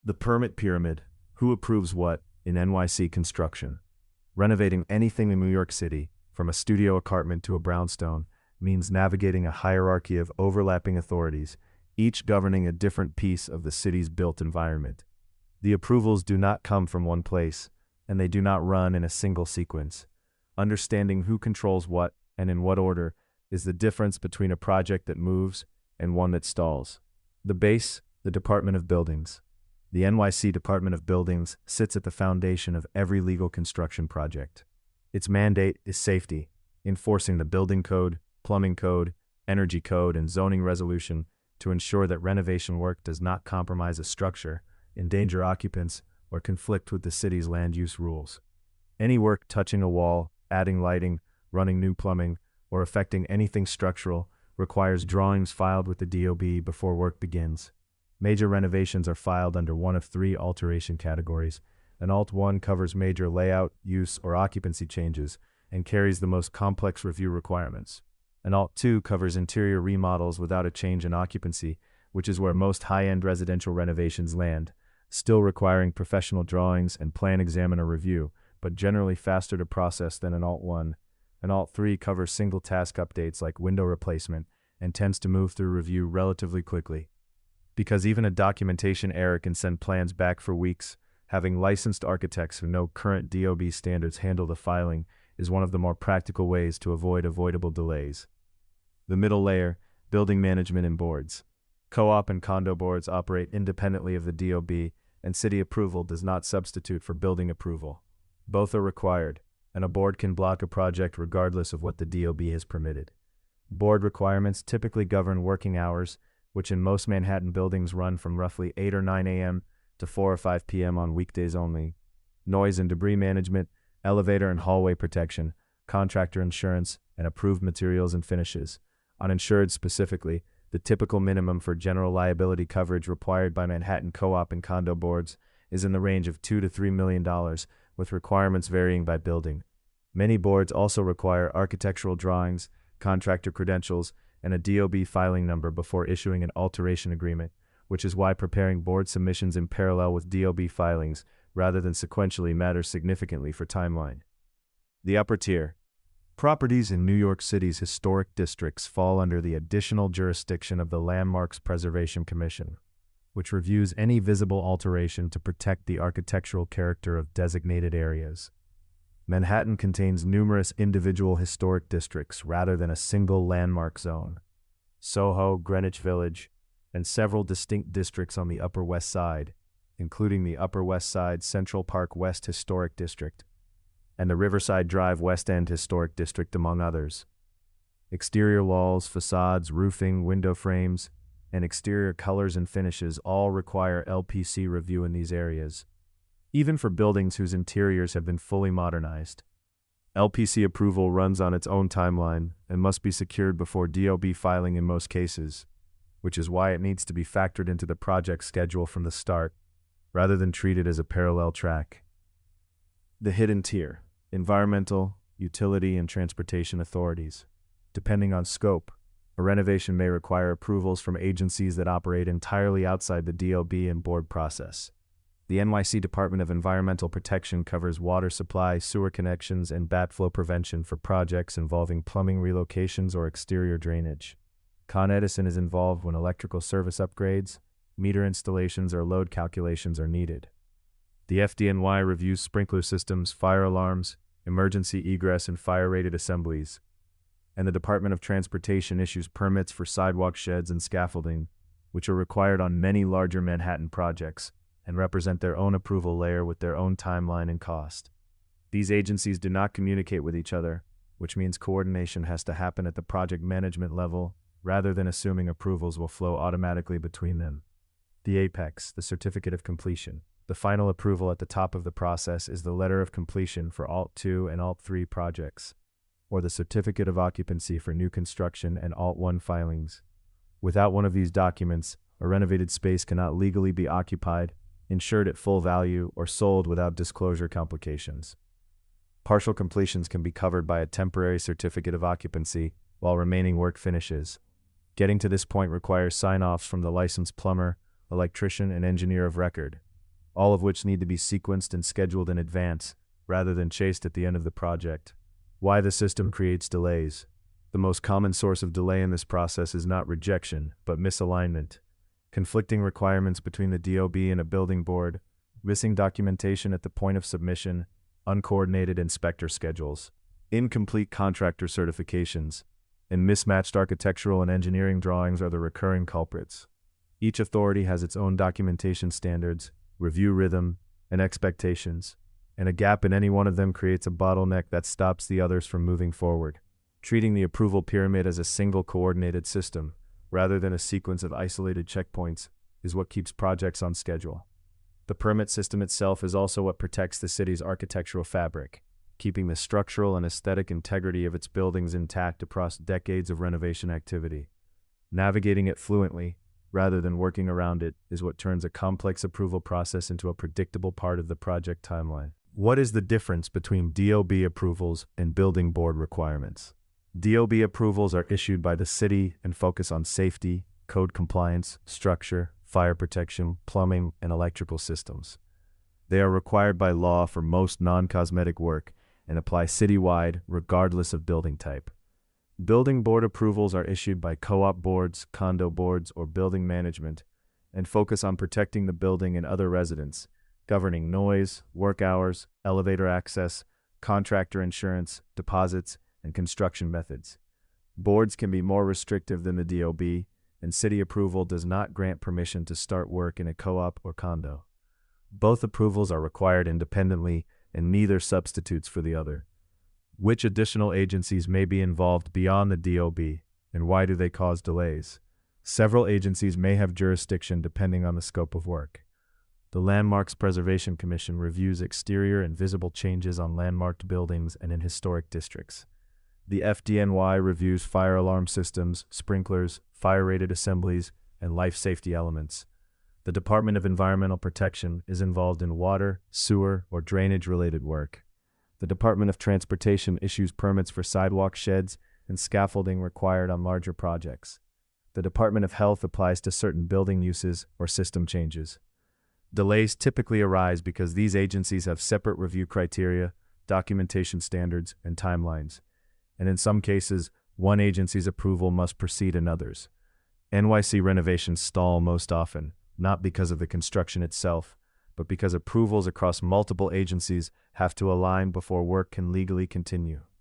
The permit pyramid. Who approves what in NYC construction? Renovating anything in New York City, from a studio apartment to a brownstone, means navigating a hierarchy of overlapping authorities, each governing a different piece of the city's built environment. The approvals do not come from one place, and they do not run in a single sequence. Understanding who controls what and in what order is the difference between a project that moves and one that stalls. The base, the Department of Buildings. The NYC Department of Buildings sits at the foundation of every legal construction project. Its mandate is safety, enforcing the building code, plumbing code, energy code, and zoning resolution to ensure that renovation work does not compromise a structure, endanger occupants, or conflict with the city's land use rules. Any work touching a wall, adding lighting, running new plumbing, or affecting anything structural requires drawings filed with the DOB before work begins. Major renovations are filed under one of three alteration categories. An Alt 1 covers major layout, use, or occupancy changes and carries the most complex review requirements. An Alt 2 covers interior remodels without a change in occupancy, which is where most high-end residential renovations land, still requiring professional drawings and plan examiner review, but generally faster to process than an Alt 1. An Alt 3 covers single task updates like window replacement and tends to move through review relatively quickly. Because even a documentation error can send plans back for weeks, having licensed architects who know current DOB standards handle the filing is one of the more practical ways to avoid avoidable delays. The middle layer, building management and boards. Co-op and condo boards operate independently of the DOB, and city approval does not substitute for building approval. Both are required, and a board can block a project regardless of what the DOB has permitted. Board requirements typically govern working hours, which in most Manhattan buildings run from roughly 8 or 9 a.m. to 4 or 5 p.m. on weekdays only. Noise and debris management, elevator and hallway protection, contractor insurance, and approved materials and finishes. On insured specifically, the typical minimum for general liability coverage required by Manhattan co-op and condo boards is in the range of $2 to $3 million, with requirements varying by building. Many boards also require architectural drawings, contractor credentials, and a DOB filing number before issuing an alteration agreement, which is why preparing board submissions in parallel with DOB filings rather than sequentially matters significantly for timeline. The upper tier. Properties in New York City's historic districts fall under the additional jurisdiction of the Landmarks Preservation Commission, which reviews any visible alteration to protect the architectural character of designated areas. Manhattan contains numerous individual historic districts rather than a single landmark zone. Soho, Greenwich Village, and several distinct districts on the Upper West Side, including the Upper West Side Central Park West Historic District and the Riverside Drive West End Historic District, among others. Exterior walls, facades, roofing, window frames, and exterior colors and finishes all require LPC review in these areas, even for buildings whose interiors have been fully modernized. LPC approval runs on its own timeline and must be secured before DOB filing in most cases, which is why it needs to be factored into the project schedule from the start, rather than treated as a parallel track. The hidden tier: environmental, utility, and transportation authorities. Depending on scope, a renovation may require approvals from agencies that operate entirely outside the DOB and board process. The NYC Department of Environmental Protection covers water supply, sewer connections, and bat flow prevention for projects involving plumbing relocations or exterior drainage. Con Edison is involved when electrical service upgrades, meter installations, or load calculations are needed. The FDNY reviews sprinkler systems, fire alarms, emergency egress, and fire-rated assemblies. And the Department of Transportation issues permits for sidewalk sheds and scaffolding, which are required on many larger Manhattan projects and represent their own approval layer with their own timeline and cost. These agencies do not communicate with each other, which means coordination has to happen at the project management level rather than assuming approvals will flow automatically between them. The apex, the certificate of completion. The final approval at the top of the process is the letter of completion for Alt 2 and Alt 3 projects, or the certificate of occupancy for new construction and Alt 1 filings. Without one of these documents, a renovated space cannot legally be occupied, insured at full value, or sold without disclosure complications. Partial completions can be covered by a temporary certificate of occupancy, while remaining work finishes. Getting to this point requires sign-offs from the licensed plumber, electrician, and engineer of record, all of which need to be sequenced and scheduled in advance, rather than chased at the end of the project. Why the system creates delays. The most common source of delay in this process is not rejection, but misalignment. Conflicting requirements between the DOB and a building board, missing documentation at the point of submission, uncoordinated inspector schedules, incomplete contractor certifications, and mismatched architectural and engineering drawings are the recurring culprits. Each authority has its own documentation standards, review rhythm, and expectations, and a gap in any one of them creates a bottleneck that stops the others from moving forward. Treating the approval pyramid as a single coordinated system, rather than a sequence of isolated checkpoints, is what keeps projects on schedule. The permit system itself is also what protects the city's architectural fabric, keeping the structural and aesthetic integrity of its buildings intact across decades of renovation activity. Navigating it fluently, rather than working around it, is what turns a complex approval process into a predictable part of the project timeline. What is the difference between DOB approvals and building board requirements? DOB approvals are issued by the city and focus on safety, code compliance, structure, fire protection, plumbing, and electrical systems. They are required by law for most non-cosmetic work and apply citywide regardless of building type. Building board approvals are issued by co-op boards, condo boards, or building management and focus on protecting the building and other residents, governing noise, work hours, elevator access, contractor insurance, deposits, and construction methods. Boards can be more restrictive than the DOB, and city approval does not grant permission to start work in a co-op or condo. Both approvals are required independently, and neither substitutes for the other. Which additional agencies may be involved beyond the DOB, and why do they cause delays? Several agencies may have jurisdiction depending on the scope of work. The Landmarks Preservation Commission reviews exterior and visible changes on landmarked buildings and in historic districts. The FDNY reviews fire alarm systems, sprinklers, fire-rated assemblies, and life safety elements. The Department of Environmental Protection is involved in water, sewer, or drainage-related work. The Department of Transportation issues permits for sidewalk sheds and scaffolding required on larger projects. The Department of Health applies to certain building uses or system changes. Delays typically arise because these agencies have separate review criteria, documentation standards, and timelines. And in some cases, one agency's approval must precede another's. NYC renovations stall most often, not because of the construction itself, but because approvals across multiple agencies have to align before work can legally continue.